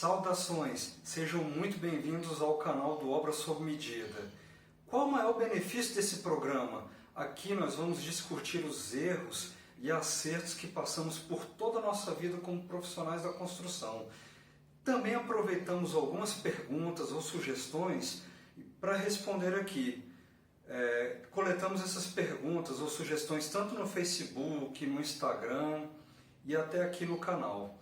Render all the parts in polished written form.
Saudações! Sejam muito bem-vindos ao canal do Obra Sob Medida. Qual o maior benefício desse programa? Aqui nós vamos discutir os erros e acertos que passamos por toda a nossa vida como profissionais da construção. Também aproveitamos algumas perguntas ou sugestões para responder aqui. Coletamos essas perguntas ou sugestões tanto no Facebook, no Instagram e até aqui no canal.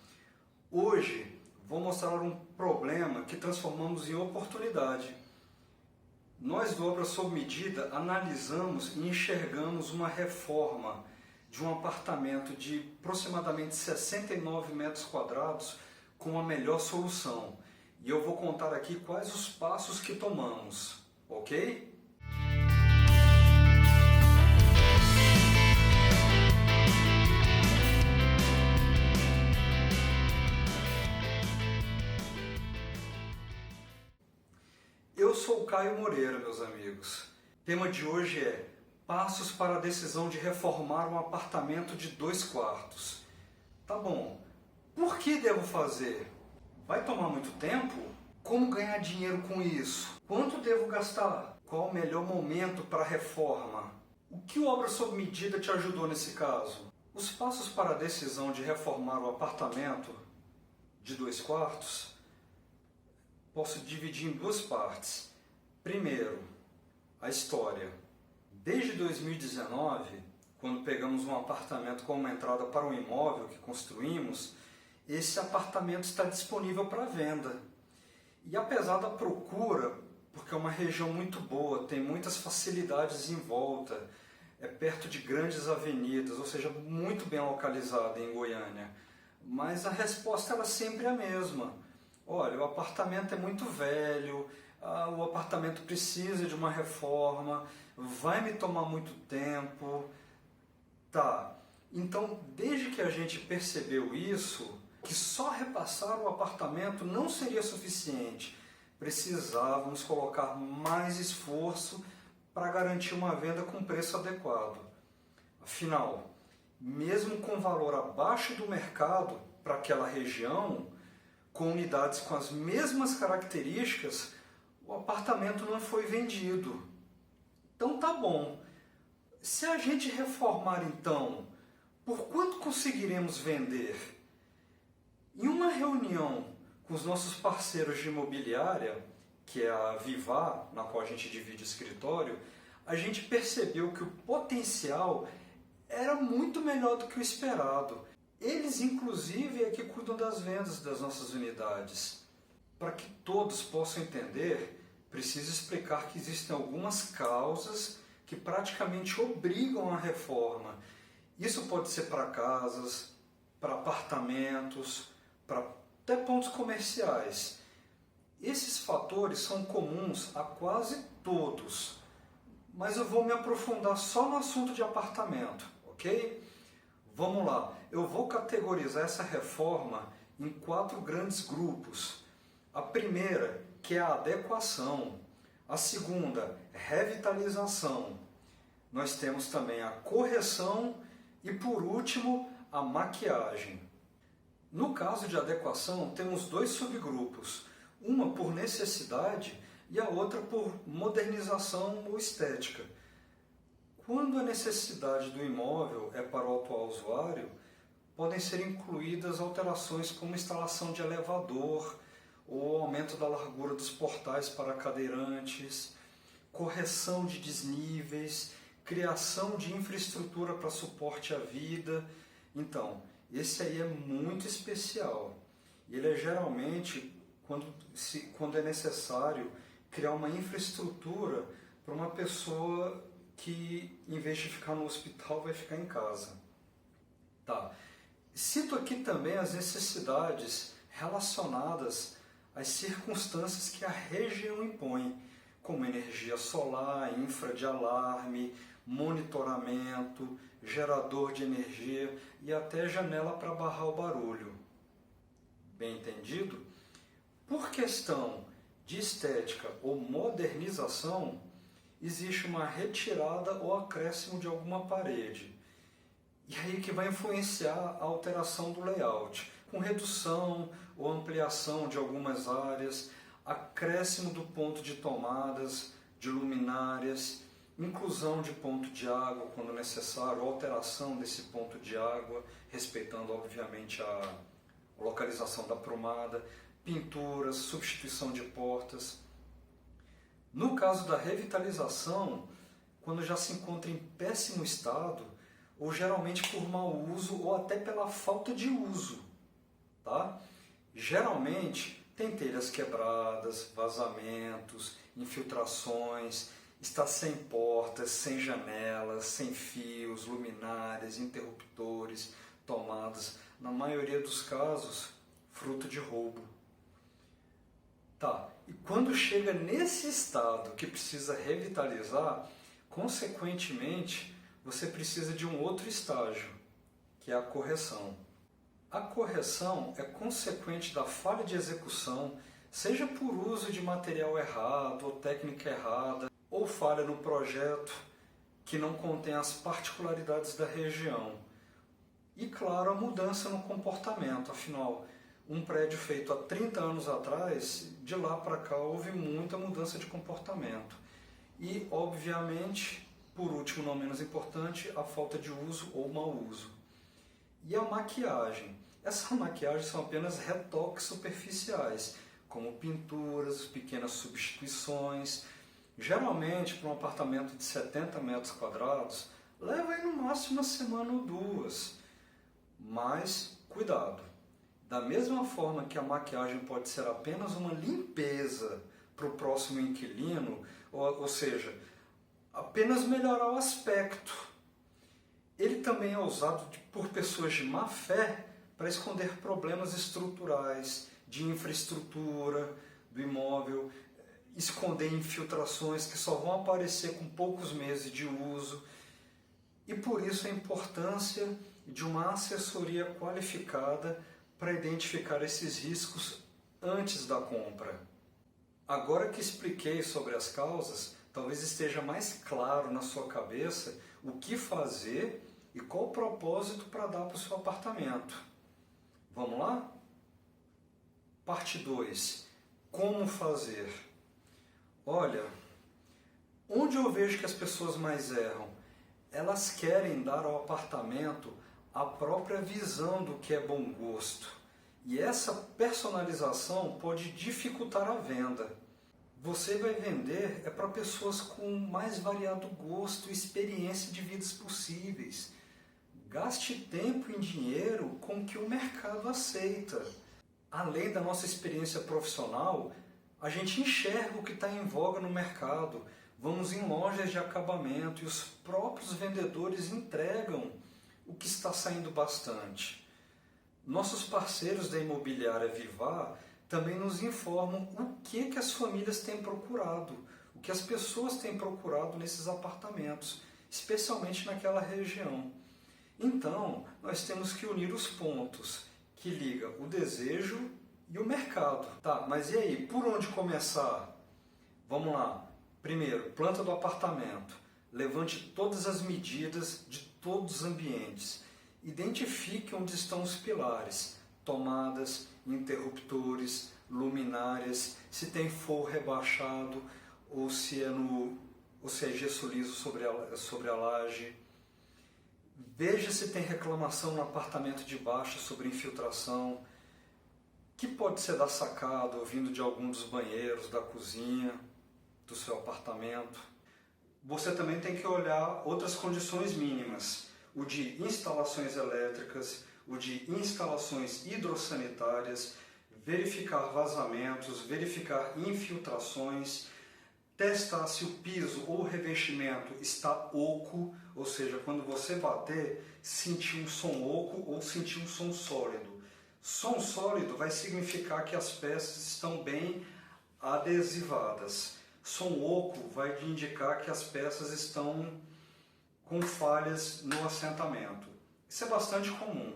Hoje vou mostrar um problema que transformamos em oportunidade. Nós do Obra Sob Medida analisamos e enxergamos uma reforma de um apartamento de aproximadamente 69 metros quadrados com a melhor solução. E eu vou contar aqui quais os passos que tomamos, ok? Eu sou o Caio Moreira, meus amigos. O tema de hoje é passos para a decisão de reformar um apartamento de 2 quartos. Tá bom, por que devo fazer? Vai tomar muito tempo? Como ganhar dinheiro com isso? Quanto devo gastar? Qual o melhor momento para a reforma? O que o Obra Sob Medida te ajudou nesse caso? Os passos para a decisão de reformar o apartamento de 2 quartos posso dividir em 2 partes. Primeiro, a história. Desde 2019, quando pegamos um apartamento como entrada para um imóvel que construímos, esse apartamento está disponível para venda. E apesar da procura, porque é uma região muito boa, tem muitas facilidades em volta, é perto de grandes avenidas, ou seja, muito bem localizada em Goiânia, mas a resposta era sempre a mesma. Olha, o apartamento é muito velho, o apartamento precisa de uma reforma, vai me tomar muito tempo. Tá, então desde que a gente percebeu isso, que só repassar o apartamento não seria suficiente, precisávamos colocar mais esforço para garantir uma venda com preço adequado. Afinal, mesmo com valor abaixo do mercado para aquela região, com unidades com as mesmas características, o apartamento não foi vendido. Então tá bom. Se a gente reformar então, por quanto conseguiremos vender? Em uma reunião com os nossos parceiros de imobiliária, que é a Vivar, na qual a gente divide o escritório, a gente percebeu que o potencial era muito melhor do que o esperado. Eles, inclusive, é que cuidam das vendas das nossas unidades. Para que todos possam entender, preciso explicar que existem algumas causas que praticamente obrigam a reforma. Isso pode ser para casas, para apartamentos, para até pontos comerciais. Esses fatores são comuns a quase todos, mas eu vou me aprofundar só no assunto de apartamento, ok? Vamos lá, eu vou categorizar essa reforma em 4 grandes grupos. A primeira, que é a adequação. A segunda, revitalização. Nós temos também a correção e, por último, a maquiagem. No caso de adequação, temos 2 subgrupos. Uma por necessidade e a outra por modernização ou estética. Quando a necessidade do imóvel é para o atual usuário, podem ser incluídas alterações como instalação de elevador ou aumento da largura dos portais para cadeirantes, correção de desníveis, criação de infraestrutura para suporte à vida. Então, esse aí é muito especial. Ele é geralmente quando é necessário criar uma infraestrutura para uma pessoa que, em vez de ficar no hospital, vai ficar em casa. Tá. Cito aqui também as necessidades relacionadas às circunstâncias que a região impõe, como energia solar, infra de alarme, monitoramento, gerador de energia e até janela para barrar o barulho. Bem entendido? Por questão de estética ou modernização, existe uma retirada ou acréscimo de alguma parede. E aí que vai influenciar a alteração do layout, com redução ou ampliação de algumas áreas, acréscimo do ponto de tomadas, de luminárias, inclusão de ponto de água quando necessário, alteração desse ponto de água, respeitando obviamente a localização da prumada, pinturas, substituição de portas. No caso da revitalização, quando já se encontra em péssimo estado, ou geralmente por mau uso ou até pela falta de uso, tá? Geralmente tem telhas quebradas, vazamentos, infiltrações, está sem portas, sem janelas, sem fios, luminárias, interruptores, tomadas, na maioria dos casos, fruto de roubo. Tá, e quando chega nesse estado que precisa revitalizar, consequentemente, você precisa de um outro estágio, que é a correção. A correção é consequente da falha de execução, seja por uso de material errado ou técnica errada, ou falha no projeto que não contém as particularidades da região. E, claro, a mudança no comportamento, afinal, um prédio feito há 30 anos atrás, de lá para cá houve muita mudança de comportamento. E, obviamente, por último, não menos importante, a falta de uso ou mau uso. E a maquiagem. Essas maquiagens são apenas retoques superficiais, como pinturas, pequenas substituições. Geralmente, para um apartamento de 70 metros quadrados, leva aí no máximo uma semana ou duas. Mas, cuidado! Da mesma forma que a maquiagem pode ser apenas uma limpeza para o próximo inquilino, ou seja, apenas melhorar o aspecto, ele também é usado por pessoas de má fé para esconder problemas estruturais, de infraestrutura do imóvel, esconder infiltrações que só vão aparecer com poucos meses de uso. E por isso a importância de uma assessoria qualificada para identificar esses riscos antes da compra. Agora que expliquei sobre as causas, talvez esteja mais claro na sua cabeça o que fazer e qual o propósito para dar para o seu apartamento. Vamos lá? Parte 2. Como fazer? Olha, onde eu vejo que as pessoas mais erram? Elas querem dar ao apartamento a própria visão do que é bom gosto. E essa personalização pode dificultar a venda. Você vai vender para pessoas com mais variado gosto e experiência de vidas possíveis. Gaste tempo e dinheiro com o que o mercado aceita. Além da nossa experiência profissional, a gente enxerga o que está em voga no mercado. Vamos em lojas de acabamento e os próprios vendedores entregam o que está saindo bastante. Nossos parceiros da imobiliária Vivar também nos informam o que as famílias têm procurado, o que as pessoas têm procurado nesses apartamentos, especialmente naquela região. Então, nós temos que unir os pontos que ligam o desejo e o mercado. Tá, mas e aí, por onde começar? Vamos lá. Primeiro, planta do apartamento. Levante todas as medidas de todos os ambientes. Identifique onde estão os pilares, tomadas, interruptores, luminárias, se tem forro rebaixado ou se é gesso liso sobre a laje. Veja se tem reclamação no apartamento de baixo sobre infiltração, que pode ser da sacada ou vindo de algum dos banheiros, da cozinha, do seu apartamento. Você também tem que olhar outras condições mínimas, o de instalações elétricas, o de instalações hidrossanitárias, verificar vazamentos, verificar infiltrações, testar se o piso ou o revestimento está oco, ou seja, quando você bater, sentir um som oco ou sentir um som sólido. Som sólido vai significar que as peças estão bem adesivadas. Som oco vai indicar que as peças estão com falhas no assentamento. Isso é bastante comum.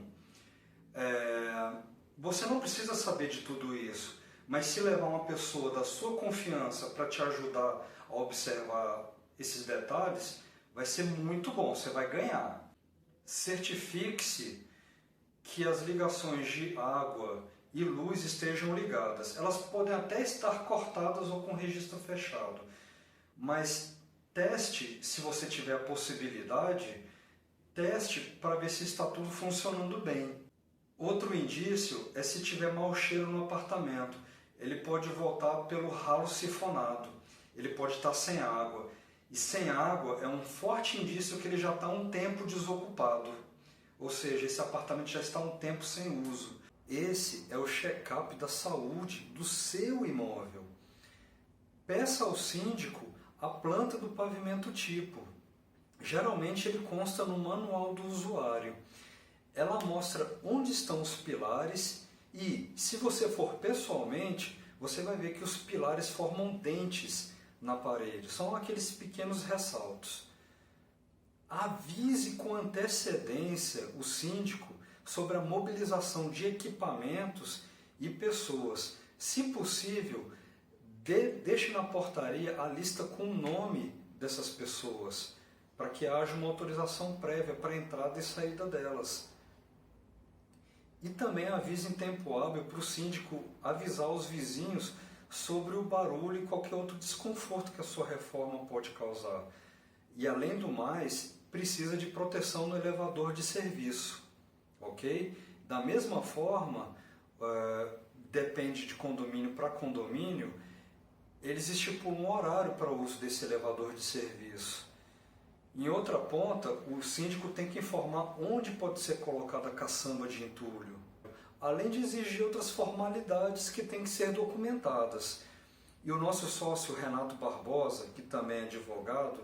Você não precisa saber de tudo isso, mas se levar uma pessoa da sua confiança para te ajudar a observar esses detalhes, vai ser muito bom, você vai ganhar. Certifique-se que as ligações de água e luz estejam ligadas. Elas podem até estar cortadas ou com registro fechado, mas teste, se você tiver a possibilidade, teste para ver se está tudo funcionando bem. Outro indício é se tiver mau cheiro no apartamento. Ele pode voltar pelo ralo sifonado, ele pode estar sem água. E sem água é um forte indício que ele já está um tempo desocupado. Ou seja, esse apartamento já está um tempo sem uso. Esse é o check-up da saúde do seu imóvel. Peça ao síndico a planta do pavimento tipo. Geralmente ele consta no manual do usuário. Ela mostra onde estão os pilares e, se você for pessoalmente, você vai ver que os pilares formam dentes na parede. São aqueles pequenos ressaltos. Avise com antecedência o síndico sobre a mobilização de equipamentos e pessoas. Se possível, deixe na portaria a lista com o nome dessas pessoas, para que haja uma autorização prévia para a entrada e saída delas. E também avise em tempo hábil para o síndico avisar os vizinhos sobre o barulho e qualquer outro desconforto que a sua reforma pode causar. E além do mais, precisa de proteção no elevador de serviço, ok? Da mesma forma, depende de condomínio para condomínio, eles estipulam um horário para o uso desse elevador de serviço. Em outra ponta, o síndico tem que informar onde pode ser colocada a caçamba de entulho, além de exigir outras formalidades que têm que ser documentadas. E o nosso sócio Renato Barbosa, que também é advogado,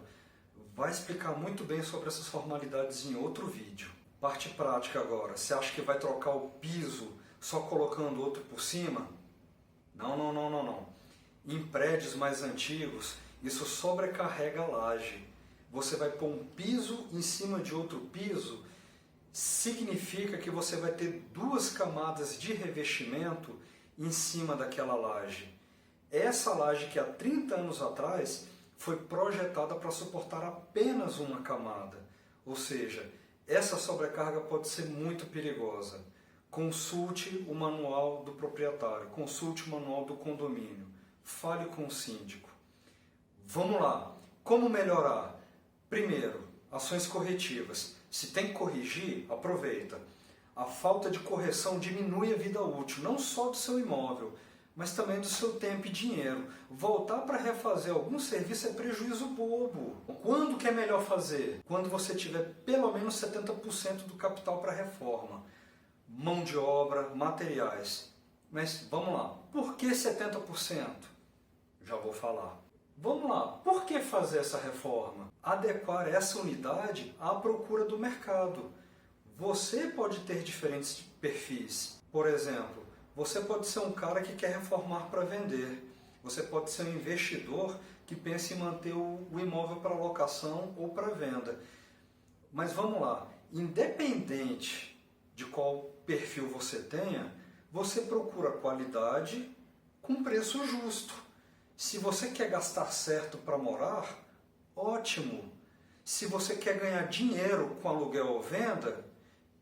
vai explicar muito bem sobre essas formalidades em outro vídeo. Parte prática agora. Você acha que vai trocar o piso só colocando outro por cima? Não. Em prédios mais antigos, isso sobrecarrega a laje. Você vai pôr um piso em cima de outro piso, significa que você vai ter duas camadas de revestimento em cima daquela laje. Essa laje que há 30 anos atrás foi projetada para suportar apenas uma camada. Ou seja, essa sobrecarga pode ser muito perigosa. Consulte o manual do proprietário, consulte o manual do condomínio, fale com o síndico. Vamos lá, como melhorar? Primeiro, ações corretivas. Se tem que corrigir, aproveita. A falta de correção diminui a vida útil, não só do seu imóvel, mas também do seu tempo e dinheiro. Voltar para refazer algum serviço é prejuízo bobo. Quando que é melhor fazer? Quando você tiver pelo menos 70% do capital para reforma. Mão de obra, materiais. Mas vamos lá, por que 70%? Já vou falar. Vamos lá, por que fazer essa reforma? Adequar essa unidade à procura do mercado. Você pode ter diferentes perfis. Por exemplo, você pode ser um cara que quer reformar para vender. Você pode ser um investidor que pensa em manter o imóvel para locação ou para venda. Mas vamos lá, independente de qual perfil você tenha, você procura qualidade com preço justo. Se você quer gastar certo para morar, ótimo. Se você quer ganhar dinheiro com aluguel ou venda,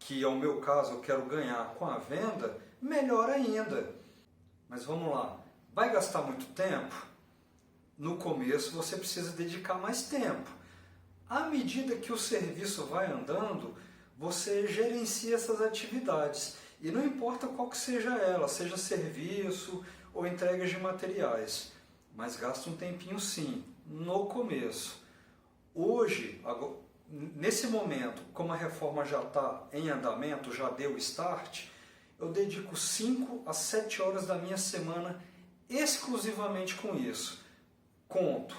que é o meu caso, eu quero ganhar com a venda, melhor ainda. Mas vamos lá, vai gastar muito tempo? No começo você precisa dedicar mais tempo. À medida que o serviço vai andando, você gerencia essas atividades. E não importa qual que seja ela, seja serviço ou entregas de materiais. Mas gasta um tempinho sim, no começo. Hoje, nesse momento, como a reforma já está em andamento, já deu start, eu dedico 5 a 7 horas da minha semana exclusivamente com isso. Conto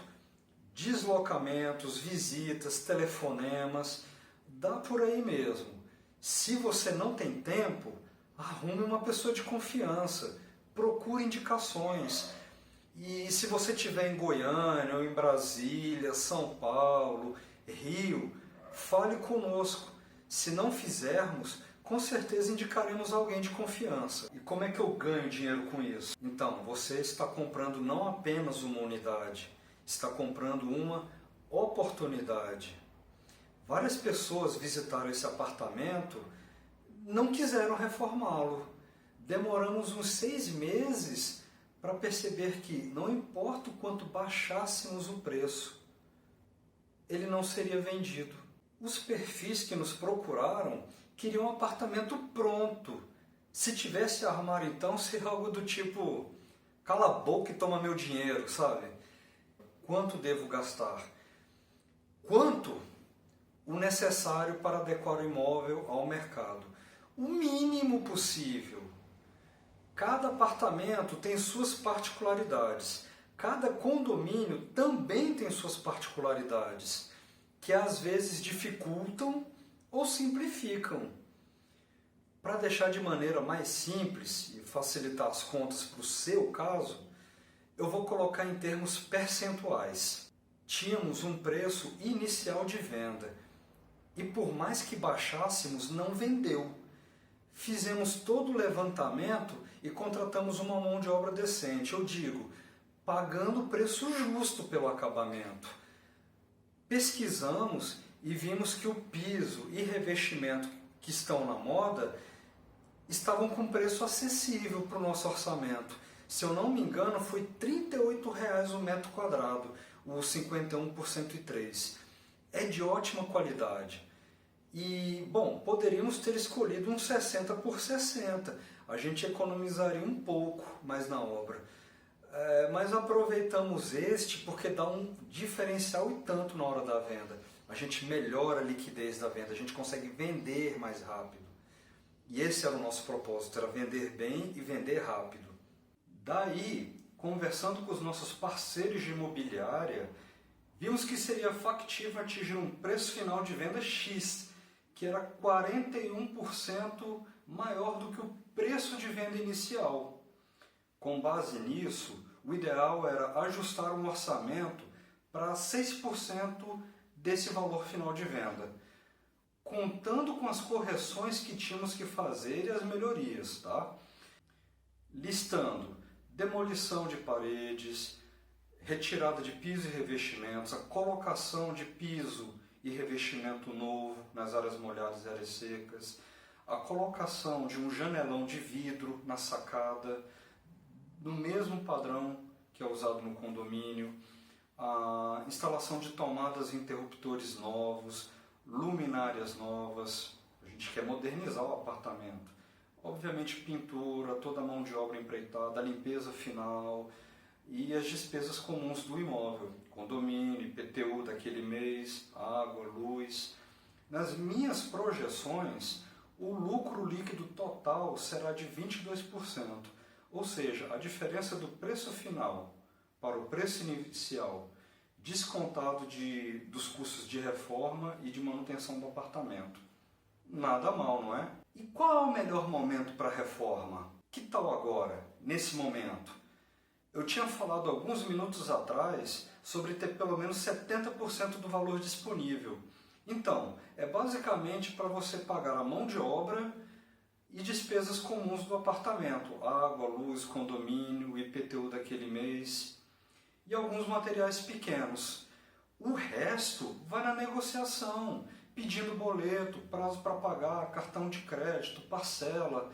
deslocamentos, visitas, telefonemas, dá por aí mesmo. Se você não tem tempo, arrume uma pessoa de confiança, procure indicações. E se você estiver em Goiânia, ou em Brasília, São Paulo, Rio, fale conosco. Se não fizermos, com certeza indicaremos alguém de confiança. E como é que eu ganho dinheiro com isso? Então, você está comprando não apenas uma unidade, está comprando uma oportunidade. Várias pessoas visitaram esse apartamento, não quiseram reformá-lo. demoramos uns 6 meses para perceber que, não importa o quanto baixássemos o preço, ele não seria vendido. Os perfis que nos procuraram queriam um apartamento pronto. Se tivesse armário, então, seria algo do tipo: cala a boca e toma meu dinheiro, sabe? Quanto devo gastar? Quanto o necessário para adequar o imóvel ao mercado? O mínimo possível. Cada apartamento tem suas particularidades. Cada condomínio também tem suas particularidades, que às vezes dificultam ou simplificam. Para deixar de maneira mais simples e facilitar as contas para o seu caso, eu vou colocar em termos percentuais. Tínhamos um preço inicial de venda e, por mais que baixássemos, não vendeu. Fizemos todo o levantamento e contratamos uma mão de obra decente, eu digo, pagando o preço justo pelo acabamento. Pesquisamos e vimos que o piso e revestimento que estão na moda estavam com preço acessível para o nosso orçamento. Se eu não me engano, foi R$ 38,00 o metro quadrado, o 51 por 103. É de ótima qualidade. E, bom, poderíamos ter escolhido um 60 por 60. A gente economizaria um pouco mais na obra. Mas aproveitamos este porque dá um diferencial e tanto na hora da venda. A gente melhora a liquidez da venda, a gente consegue vender mais rápido. E esse era o nosso propósito, era vender bem e vender rápido. Daí, conversando com os nossos parceiros de imobiliária, vimos que seria factível atingir um preço final de venda X, que era 41% maior do que o preço de venda inicial. Com base nisso, o ideal era ajustar um orçamento para 6% desse valor final de venda, contando com as correções que tínhamos que fazer e as melhorias, tá? Listando demolição de paredes, retirada de piso e revestimentos, a colocação de piso e revestimento novo nas áreas molhadas e áreas secas, a colocação de um janelão de vidro na sacada, no mesmo padrão que é usado no condomínio, a instalação de tomadas e interruptores novos, luminárias novas. A gente quer modernizar o apartamento. Obviamente pintura, toda a mão de obra empreitada, a limpeza final e as despesas comuns do imóvel, condomínio, IPTU daquele mês, água, luz. Nas minhas projeções, o lucro líquido total será de 22%, ou seja, a diferença do preço final para o preço inicial, descontado dos custos de reforma e de manutenção do apartamento. Nada mal, não é? E qual é o melhor momento para a reforma? Que tal agora, nesse momento? Eu tinha falado alguns minutos atrás sobre ter pelo menos 70% do valor disponível. Então, é basicamente para você pagar a mão de obra e despesas comuns do apartamento, água, luz, condomínio, IPTU daquele mês e alguns materiais pequenos. O resto vai na negociação, pedindo boleto, prazo para pagar, cartão de crédito, parcela.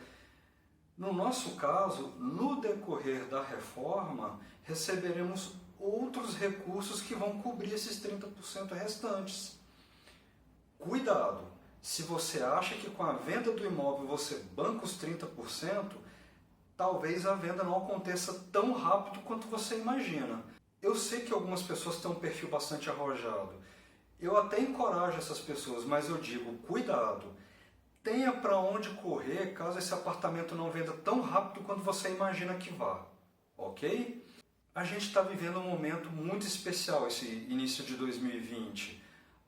No nosso caso, no decorrer da reforma, receberemos outros recursos que vão cobrir esses 30% restantes. Cuidado! Se você acha que com a venda do imóvel você banca os 30%, talvez a venda não aconteça tão rápido quanto você imagina. Eu sei que algumas pessoas têm um perfil bastante arrojado. Eu até encorajo essas pessoas, mas eu digo, cuidado! Tenha para onde correr caso esse apartamento não venda tão rápido quanto você imagina que vá, ok? A gente está vivendo um momento muito especial esse início de 2020.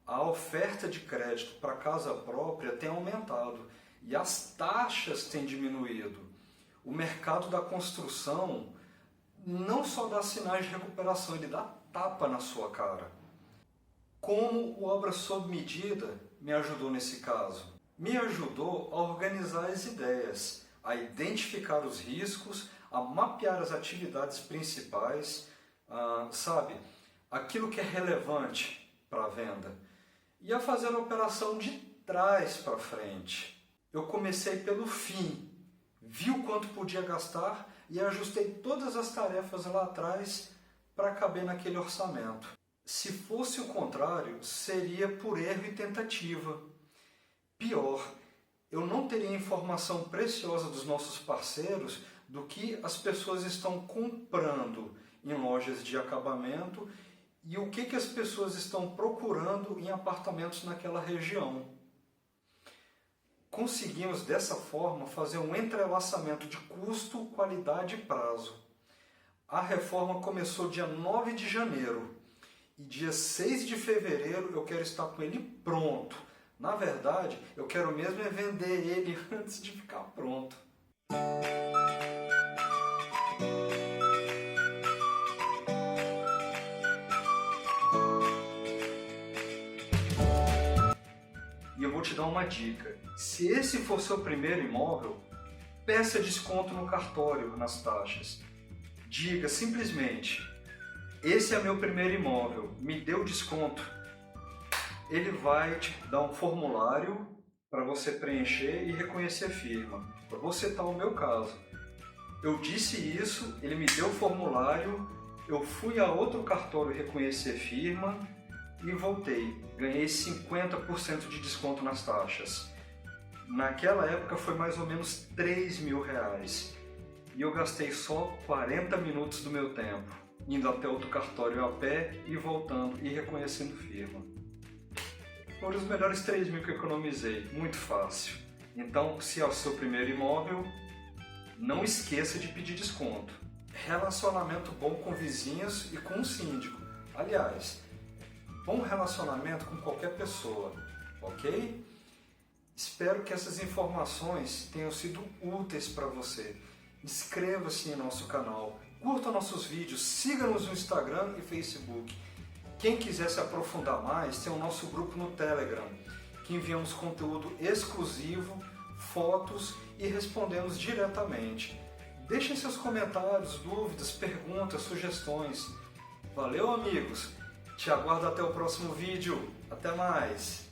A oferta de crédito para casa própria tem aumentado e as taxas têm diminuído. O mercado da construção não só dá sinais de recuperação, ele dá tapa na sua cara. Como o Obra Sob Medida me ajudou nesse caso? Me ajudou a organizar as ideias, a identificar os riscos, a mapear as atividades principais, aquilo que é relevante para a venda, e a fazer a operação de trás para frente. Eu comecei pelo fim, vi o quanto podia gastar e ajustei todas as tarefas lá atrás para caber naquele orçamento. Se fosse o contrário, seria por erro e tentativa. Pior, eu não teria informação preciosa dos nossos parceiros do que as pessoas estão comprando em lojas de acabamento e o que as pessoas estão procurando em apartamentos naquela região. Conseguimos dessa forma fazer um entrelaçamento de custo, qualidade e prazo. A reforma começou dia 9 de janeiro e dia 6 de fevereiro eu quero estar com ele pronto. Na verdade, eu quero mesmo é vender ele antes de ficar pronto. E eu vou te dar uma dica. Se esse for seu primeiro imóvel, peça desconto no cartório nas taxas. Diga simplesmente: esse é meu primeiro imóvel, me deu desconto. Ele vai te dar um formulário para você preencher e reconhecer a firma. Eu vou citar o meu caso. Eu disse isso, ele me deu o formulário, eu fui a outro cartório reconhecer firma e voltei. Ganhei 50% de desconto nas taxas. Naquela época foi mais ou menos R$3.000. E eu gastei só 40 minutos do meu tempo, indo até outro cartório a pé e voltando e reconhecendo firma. Foram os melhores 3.000 que eu economizei, muito fácil. Então, se é o seu primeiro imóvel, não esqueça de pedir desconto. Relacionamento bom com vizinhos e com o síndico. Aliás, bom relacionamento com qualquer pessoa, ok? Espero que essas informações tenham sido úteis para você. Inscreva-se em nosso canal, curta nossos vídeos, siga-nos no Instagram e Facebook. Quem quiser se aprofundar mais, tem o nosso grupo no Telegram, que enviamos conteúdo exclusivo, fotos e respondemos diretamente. Deixem seus comentários, dúvidas, perguntas, sugestões. Valeu, amigos! Te aguardo até o próximo vídeo. Até mais!